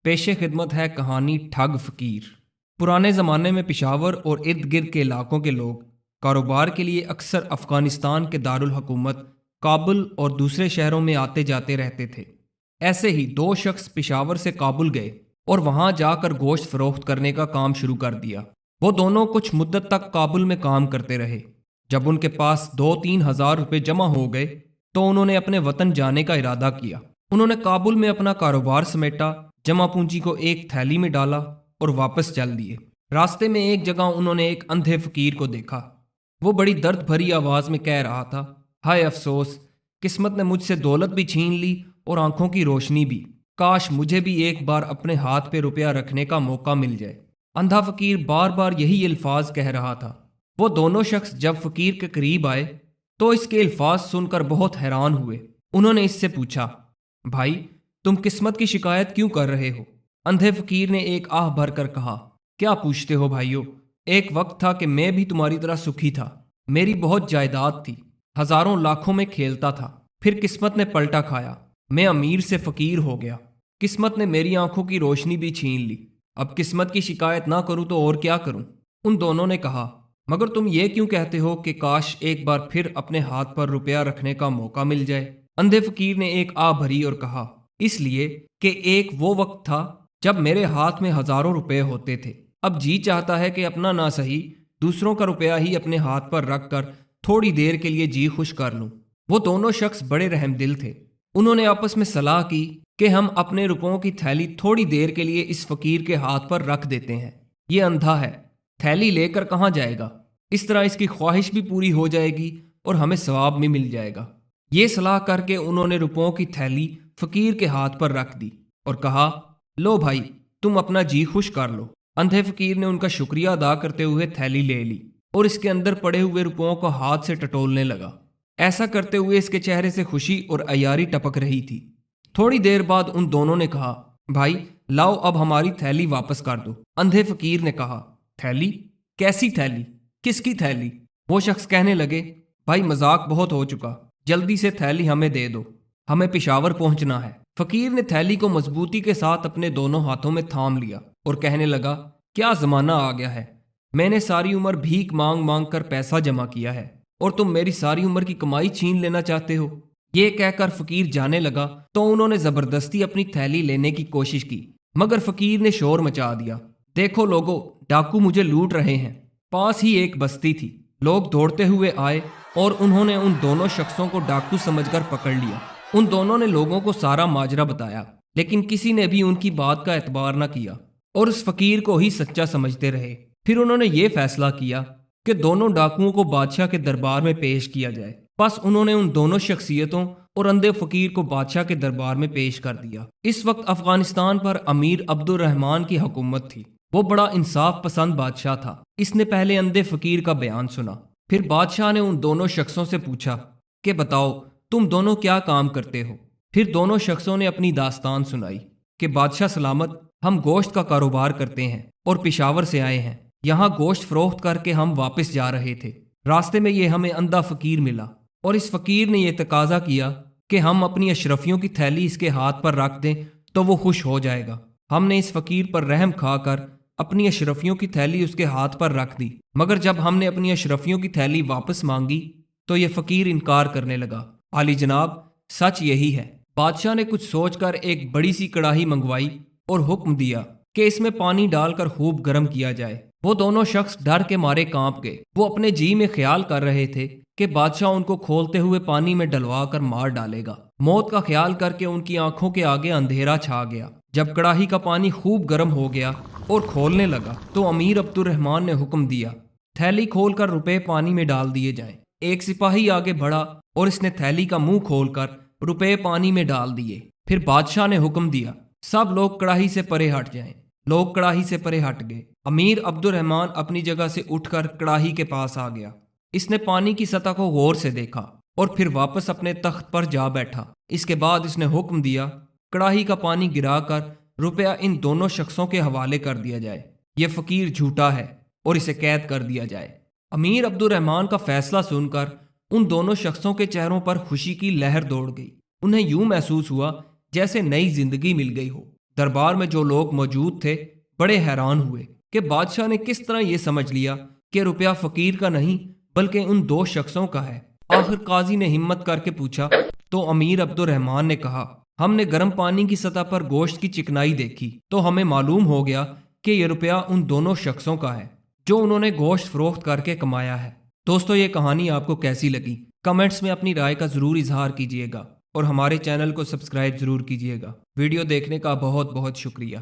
पेश खिदमत है कहानी ठग फकीर। पुराने ज़माने में पेशावर और इर्द गिर्द के इलाकों के लोग कारोबार के लिए अक्सर अफ़गानिस्तान के दारुल हुकूमत काबुल और दूसरे शहरों में आते जाते रहते थे। ऐसे ही दो शख्स पेशावर से काबुल गए और वहां जाकर गोश्त फरोख्त करने का काम शुरू कर दिया। वो दोनों कुछ मुद्दत तक काबुल में काम करते रहे। जब उनके पास 2-3 हज़ार रुपये जमा हो गए तो उन्होंने अपने वतन जाने का इरादा किया। उन्होंने काबुल में अपना कारोबार समेटा, जमा पूंजी को एक थैली में डाला और वापस चल दिए। रास्ते में एक जगह उन्होंने एक अंधे फकीर को देखा। वो बड़ी दर्द भरी आवाज में कह रहा था, हाय अफसोस, किस्मत ने मुझसे दौलत भी छीन ली और आंखों की रोशनी भी। काश मुझे भी एक बार अपने हाथ पे रुपया रखने का मौका मिल जाए। अंधा फकीर बार बार यही अल्फाज कह रहा था। वो दोनों शख्स जब फकीर के करीब आए तो इसके अल्फाज सुनकर बहुत हैरान हुए। उन्होंने इससे पूछा, भाई तुम किस्मत की शिकायत क्यों कर रहे हो? अंधे फकीर ने एक आह भर कर कहा, क्या पूछते हो भाइयों, एक वक्त था कि मैं भी तुम्हारी तरह सुखी था। मेरी बहुत जायदाद थी, हजारों लाखों में खेलता था। फिर किस्मत ने पलटा खाया, मैं अमीर से फकीर हो गया। किस्मत ने मेरी आंखों की रोशनी भी छीन ली। अब किस्मत की शिकायत ना करूं तो और क्या करूं? उन दोनों ने कहा, मगर तुम ये क्यों कहते हो कि काश एक बार फिर अपने हाथ पर रुपया रखने का मौका मिल जाए? अंधे फकीर ने एक आह भरी और कहा, इसलिए कि एक वो वक्त था जब मेरे हाथ में हजारों रुपए होते थे। अब जी चाहता है कि अपना ना सही दूसरों का रुपया ही अपने हाथ पर रख कर थोड़ी देर के लिए जी खुश कर लूं। वो दोनों शख्स बड़े रहमदिल थे। उन्होंने आपस में सलाह की कि हम अपने रुपयों की थैली थोड़ी देर के लिए इस फकीर के हाथ पर रख देते हैं। ये अंधा है, थैली लेकर कहाँ जाएगा? इस तरह इसकी ख्वाहिश भी पूरी हो जाएगी और हमें सवाब भी मिल जाएगा। ये सलाह करके उन्होंने रुपयों की थैली फकीर के हाथ पर रख दी और कहा, लो भाई तुम अपना जी खुश कर लो। अंधे फकीर ने उनका शुक्रिया अदा करते हुए थैली ले ली और इसके अंदर पड़े हुए रुपयों को हाथ से टटोलने लगा। ऐसा करते हुए इसके चेहरे से खुशी और अयारी टपक रही थी। थोड़ी देर बाद उन दोनों ने कहा, भाई लाओ अब हमारी थैली वापस कर दो। अंधे फकीर ने कहा, थैली? कैसी थैली? किसकी थैली? वो शख्स कहने लगे, भाई मजाक बहुत हो चुका, जल्दी से थैली हमें दे दो, हमें पेशावर पहुंचना है। फकीर ने थैली को मजबूती के साथ अपने दोनों हाथों में थाम लिया और कहने लगा, क्या जमाना आ गया है। मैंने सारी उम्र भीख मांग मांग कर पैसा जमा किया है और तुम मेरी सारी उम्र की कमाई छीन लेना चाहते हो। ये कहकर फकीर जाने लगा तो उन्होंने जबरदस्ती अपनी थैली लेने की कोशिश की, मगर फकीर ने शोर मचा दिया, देखो लोगो, डाकू मुझे लूट रहे हैं। पास ही एक बस्ती थी। लोग दौड़ते हुए आए और उन्होंने उन दोनों शख्सों को डाकू समझकर पकड़ लिया। उन दोनों ने लोगों को सारा माजरा बताया, लेकिन किसी ने भी उनकी बात का एतबार न किया और उस फकीर को ही सच्चा समझते रहे। फिर उन्होंने ये फैसला किया कि दोनों डाकुओं को बादशाह के दरबार में पेश किया जाए। बस उन्होंने उन दोनों शख्सियतों और अंधे फकीर को बादशाह के दरबार में पेश कर दिया। इस वक्त अफगानिस्तान पर अमीर अब्दुल रहमान की हुकूमत थी। वो बड़ा इंसाफ पसंद बादशाह था। इसने पहले अंधे फकीर का बयान सुना। फिर बादशाह ने उन दोनों शख्सों से पूछा कि बताओ तुम दोनों क्या काम करते हो? फिर दोनों शख्सों ने अपनी दास्तान सुनाई कि बादशाह सलामत, हम गोश्त का कारोबार करते हैं और पेशावर से आए हैं। यहाँ गोश्त फरोख्त करके हम वापस जा रहे थे। रास्ते में ये हमें अंधा फकीर मिला और इस फकीर ने यह तकाजा किया कि हम अपनी अशरफियों की थैली इसके हाथ पर रख दें तो वो खुश हो जाएगा। हमने इस फकीर पर रहम खाकर अपनी अशरफियों की थैली उसके हाथ पर रख दी, मगर जब हमने अपनी अशरफियों की थैली वापस मांगी तो ये फकीर इनकार करने लगा। आली जनाब, सच यही है। बादशाह ने कुछ सोचकर एक बड़ी सी कड़ाही मंगवाई और हुक्म दिया कि इसमें पानी डालकर खूब गर्म किया जाए। वो दोनों शख्स डर के मारे कांप गए। वो अपने जी में ख्याल कर रहे थे कि बादशाह उनको खोलते हुए पानी में डलवा कर मार डालेगा। मौत का ख्याल करके उनकी आंखों के आगे अंधेरा छा गया। जब कड़ाही का पानी खूब गर्म हो गया और खोलने लगा तो अमीर अब्दुल रहमान ने हुक्म दिया, थैली खोलकर रुपए पानी में डाल दिए जाएं। एक सिपाही आगे बढ़ा और इसने थैली का मुंह खोलकर रुपए पानी में डाल दिए। फिर बादशाह ने हुक्म दिया, सब लोग कड़ाही से परे हट जाएं। लोग कड़ाही से परे हट गए। अमीर अब्दुल रहमान अपनी जगह से उठकर कड़ाही के पास आ गया। इसने पानी की सतह को गौर से देखा और फिर वापस अपने तख्त पर जा बैठा। इसके बाद इसने हुक्म दिया, कड़ाही का पानी गिराकर रुपया इन दोनों शख्सों के हवाले कर दिया जाए। यह फकीर झूठा है और इसे कैद कर दिया जाए। अमीर अब्दुल रहमान का फैसला सुनकर उन दोनों शख्सों के चेहरों पर खुशी की लहर दौड़ गई। उन्हें यूं महसूस हुआ जैसे नई जिंदगी मिल गई हो। دربار میں جو لوگ موجود تھے بڑے حیران ہوئے کہ بادشاہ نے کس طرح یہ سمجھ لیا کہ روپیہ فقیر کا نہیں بلکہ ان دو شخصوں کا ہے۔ آخر قاضی نے ہمت کر کے پوچھا تو امیر عبد الرحمان نے کہا، ہم نے گرم پانی کی سطح پر گوشت کی چکنائی دیکھی تو ہمیں معلوم ہو گیا کہ یہ روپیہ ان دونوں شخصوں کا ہے جو انہوں نے گوشت فروخت کر کے کمایا ہے۔ دوستو، یہ کہانی آپ کو کیسی لگی؟ کمنٹس میں اپنی رائے کا ضرور اظہار کیجیے گا اور ہمارے چینل کو سبسکرائب ضرور کیجیے گا۔ ویڈیو دیکھنے کا بہت بہت شکریہ۔